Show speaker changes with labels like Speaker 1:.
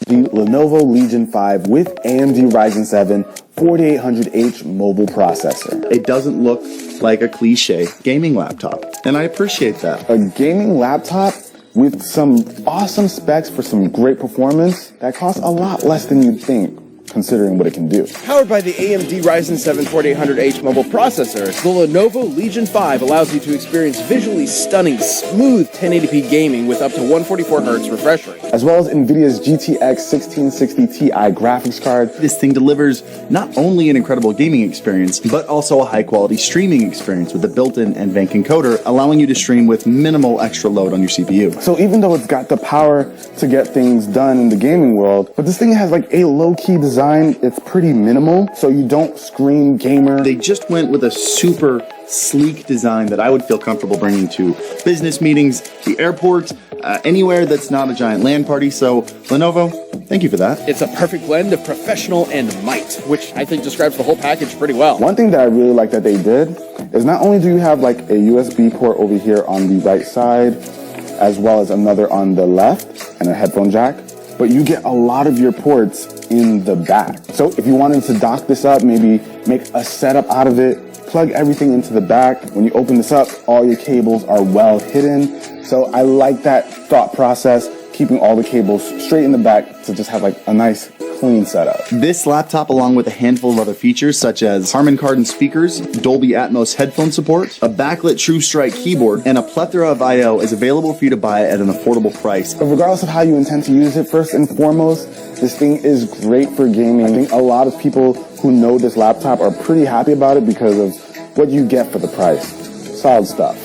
Speaker 1: the Lenovo Legion 5 with AMD Ryzen 7 4800H mobile processor.
Speaker 2: It doesn't look like a cliche gaming laptop, and I appreciate that.
Speaker 1: A gaming laptop with some awesome specs for some great performance that costs a lot less than you'd think, considering what it can do.
Speaker 3: Powered by the AMD Ryzen 7 4800H mobile processor, the Lenovo Legion 5 allows you to experience visually stunning, smooth 1080p gaming with up to 144Hz refresh rate.
Speaker 1: As well as NVIDIA's GTX 1660 Ti graphics card.
Speaker 2: This thing delivers not only an incredible gaming experience, but also a high-quality streaming experience with the built-in NVENC encoder, allowing you to stream with minimal extra load on your CPU.
Speaker 1: So even though it's got the power to get things done in the gaming world, but this thing has like a low-key design. It's pretty minimal, so you don't scream gamer.
Speaker 2: They just went with a super sleek design that I would feel comfortable bringing to business meetings, the airport, anywhere that's not a giant LAN party. So Lenovo, thank you for that.
Speaker 3: It's a perfect blend of professional and might, which I think describes the whole package pretty well.
Speaker 1: One thing that I really like that they did is not only do you have like a USB port over here on the right side, as well as another on the left and a headphone jack, but you get a lot of your ports in the back. So if you wanted to dock this up, maybe make a setup out of it, plug everything into the back. When you open this up, all your cables are well hidden. So I like that thought process, keeping all the cables straight in the back to just have like a nice clean setup.
Speaker 2: This laptop, along with a handful of other features such as Harman Kardon speakers, Dolby Atmos headphone support, a backlit True Strike keyboard, and a plethora of I/O is available for you to buy at an affordable price.
Speaker 1: But regardless of how you intend to use it, first and foremost, this thing is great for gaming. I think a lot of people who know this laptop are pretty happy about it because of what you get for the price. Solid stuff.